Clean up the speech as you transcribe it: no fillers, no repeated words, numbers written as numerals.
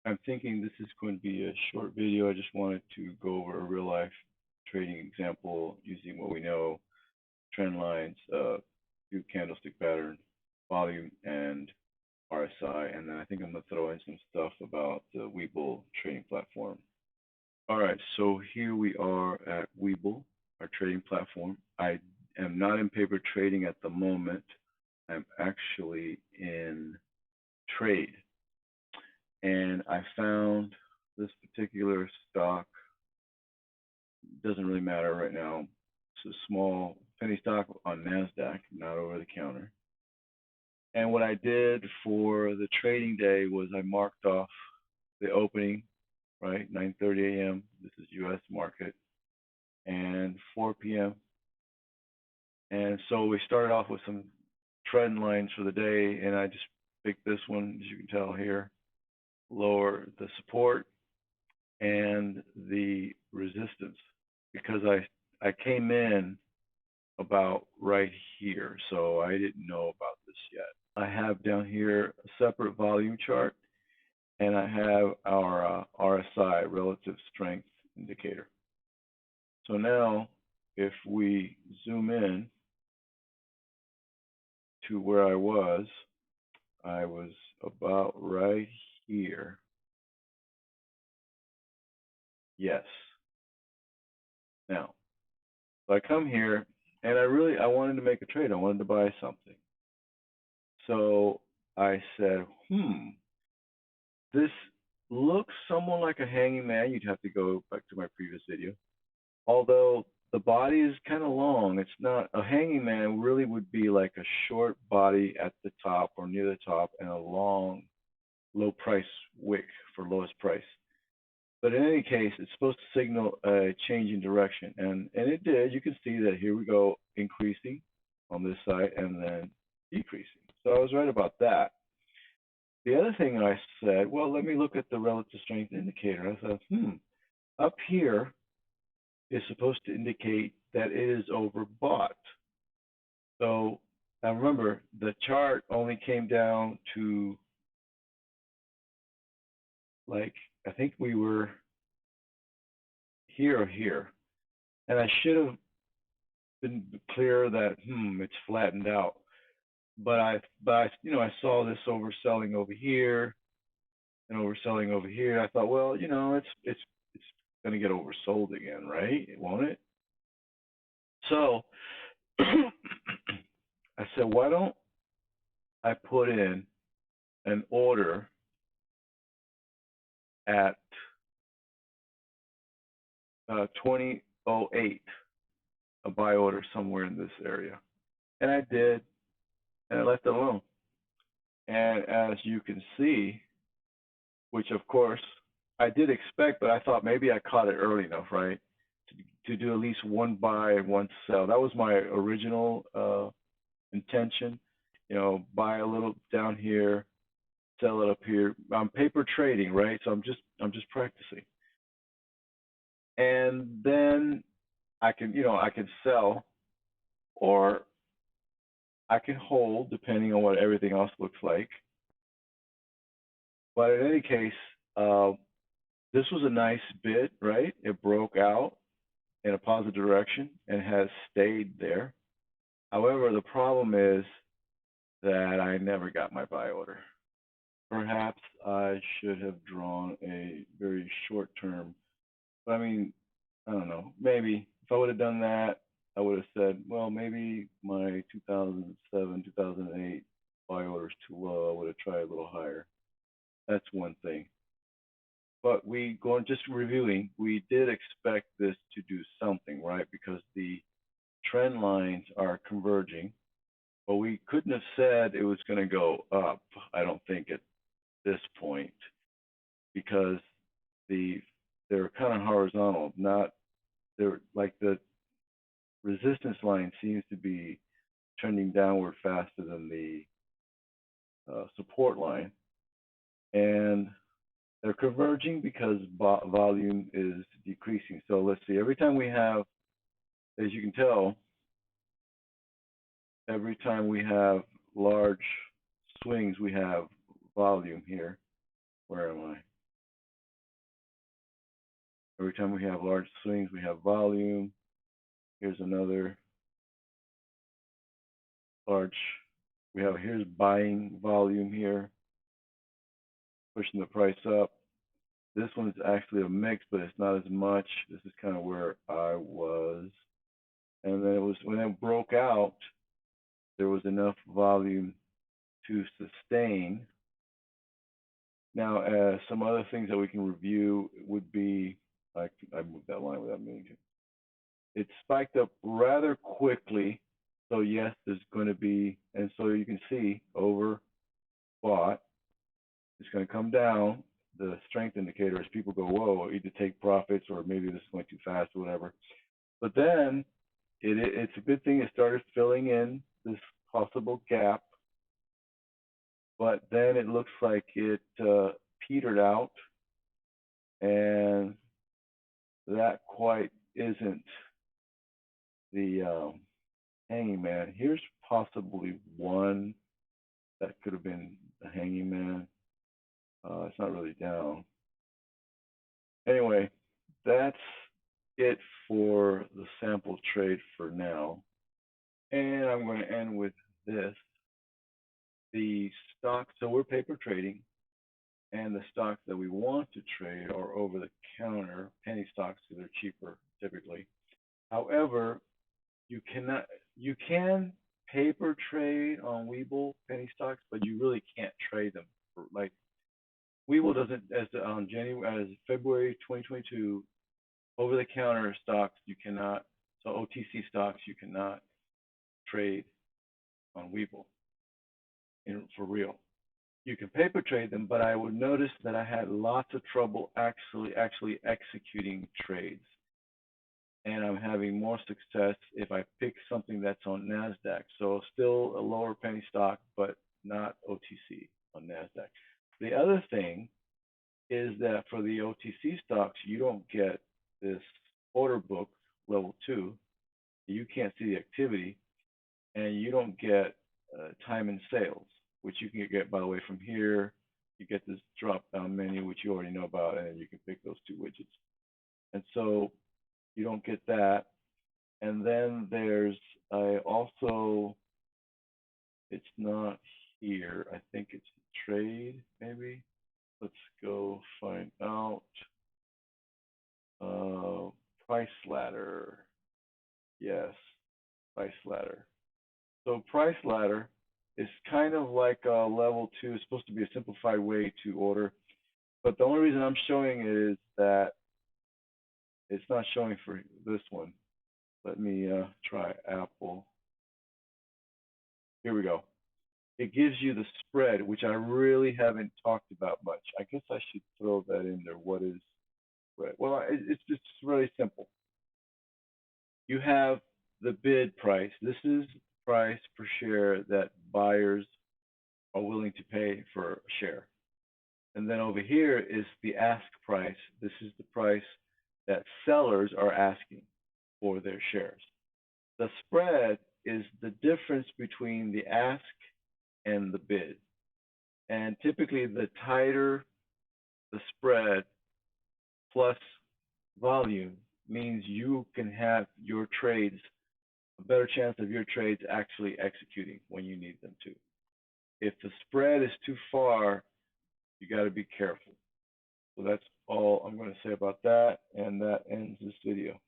I'm thinking this is going to be a short video. I just wanted to go over a real life trading example using what we know, trend lines, few candlestick pattern, volume, and RSI. And then I think I'm going to throw in some stuff about the Webull trading platform. All right, so here we are at Webull, our trading platform. I am not in paper trading at the moment. I'm actually in trade. And I found this particular stock. Doesn't really matter right now. It's a small penny stock on NASDAQ, not over the counter. And what I did for the trading day was I marked off the opening, right, 9:30 a.m. This is U.S. market, and 4 p.m. And so we started off with some trend lines for the day, and I just picked this one, as you can tell here, lower the support and the resistance, because I came in about right here, so I didn't know about this yet. I have down here a separate volume chart, and I have our RSI, relative strength indicator. So now if we zoom in to where I was about right here. Yes. Now, so I come here, and I wanted to make a trade. I wanted to buy something. So I said, this looks somewhat like a hanging man. You'd have to go back to my previous video. Although the body is kind of long, it's not a hanging man. Really would be like a short body at the top or near the top, and a long, low price wick for lowest price. But in any case, it's supposed to signal a change in direction, and it did. You can see that here we go, increasing on this side and then decreasing. So I was right about that. The other thing I said, well, let me look at the relative strength indicator. I thought, up here is supposed to indicate that it is overbought. So now remember, the chart only came down to, like, I think we were here or here. And I should have been clear that, it's flattened out. But I saw this overselling over here and overselling over here. I thought, well, it's going to get oversold again, right? Won't it? So I said, why don't I put in an order at 2008, a buy order somewhere in this area. And I did, and I left it alone. And as you can see, which of course I did expect, but I thought maybe I caught it early enough, right? To do at least one buy and one sell. That was my original intention. Buy a little down here, sell it up here. I'm paper trading, right? So I'm just practicing. And then I can sell, or I can hold, depending on what everything else looks like. But in any case, this was a nice bid, right? It broke out in a positive direction and has stayed there. However, the problem is that I never got my buy order. Perhaps I should have drawn a very short term, but I mean, I don't know. Maybe if I would have done that, I would have said, well, maybe my 2007, 2008 buy order is too low. I would have tried a little higher. That's one thing. But just reviewing, we did expect this to do something, right? Because the trend lines are converging. But we couldn't have said it was going to go up, I don't think, at this point, because they're kind of horizontal, they're like the resistance line seems to be trending downward faster than the support line, and they're converging because volume is decreasing. So let's see, every time we have, as you can tell, every time we have large swings, we have volume here. Where am I? Every time we have large swings, we have volume. Here's another large. Here's buying volume here, pushing the price up. This one's actually a mix, but it's not as much. This is kind of where I was. And then it was when it broke out, there was enough volume to sustain. Now, some other things that we can review would be, I moved that line without meaning to. It spiked up rather quickly. So yes, there's going to be, and so you can see over bought. It's going to come down. The strength indicator is people go, whoa, either take profits or maybe this is going too fast or whatever. But then it's a good thing it started filling in this possible gap. But then it looks like it petered out, and that quite isn't the hanging man. Here's possibly one that could have been the hanging man. It's not really down. Anyway, that's it for the sample trade for now. And I'm going to end with this. The stocks, so we're paper trading, and the stocks that we want to trade are over the counter, penny stocks, because they're cheaper typically. However, you can paper trade on Webull penny stocks, but you really can't trade them. Like Webull doesn't, as February 2022, over the counter stocks you cannot, so OTC stocks you cannot trade on Webull for real. You can paper trade them, but I would notice that I had lots of trouble actually executing trades. And I'm having more success if I pick something that's on NASDAQ. So still a lower penny stock, but not OTC on NASDAQ. The other thing is that for the OTC stocks, you don't get this order book level 2. You can't see the activity, and you don't get time in sales, which you can get, by the way, from here. You get this drop down menu, which you already know about, and you can pick those two widgets. And so you don't get that. And then there's also, it's not here. I think it's trade, maybe. Let's go find out. Price ladder. Yes, price ladder. So price ladder is kind of like a level 2. It's supposed to be a simplified way to order. But the only reason I'm showing it is that it's not showing for this one. Let me try Apple. Here we go. It gives you the spread, which I really haven't talked about much. I guess I should throw that in there. What is spread? Well, it's just really simple. You have the bid price. This is the price per share that buyers are willing to pay for a share. And then over here is the ask price. This is the price that sellers are asking for their shares. The spread is the difference between the ask and the bid. And typically the tighter the spread plus volume means you can have your trades, a better chance of your trades actually executing when you need them to. If the spread is too far, you got to be careful. So that's all I'm going to say about that, and that ends this video.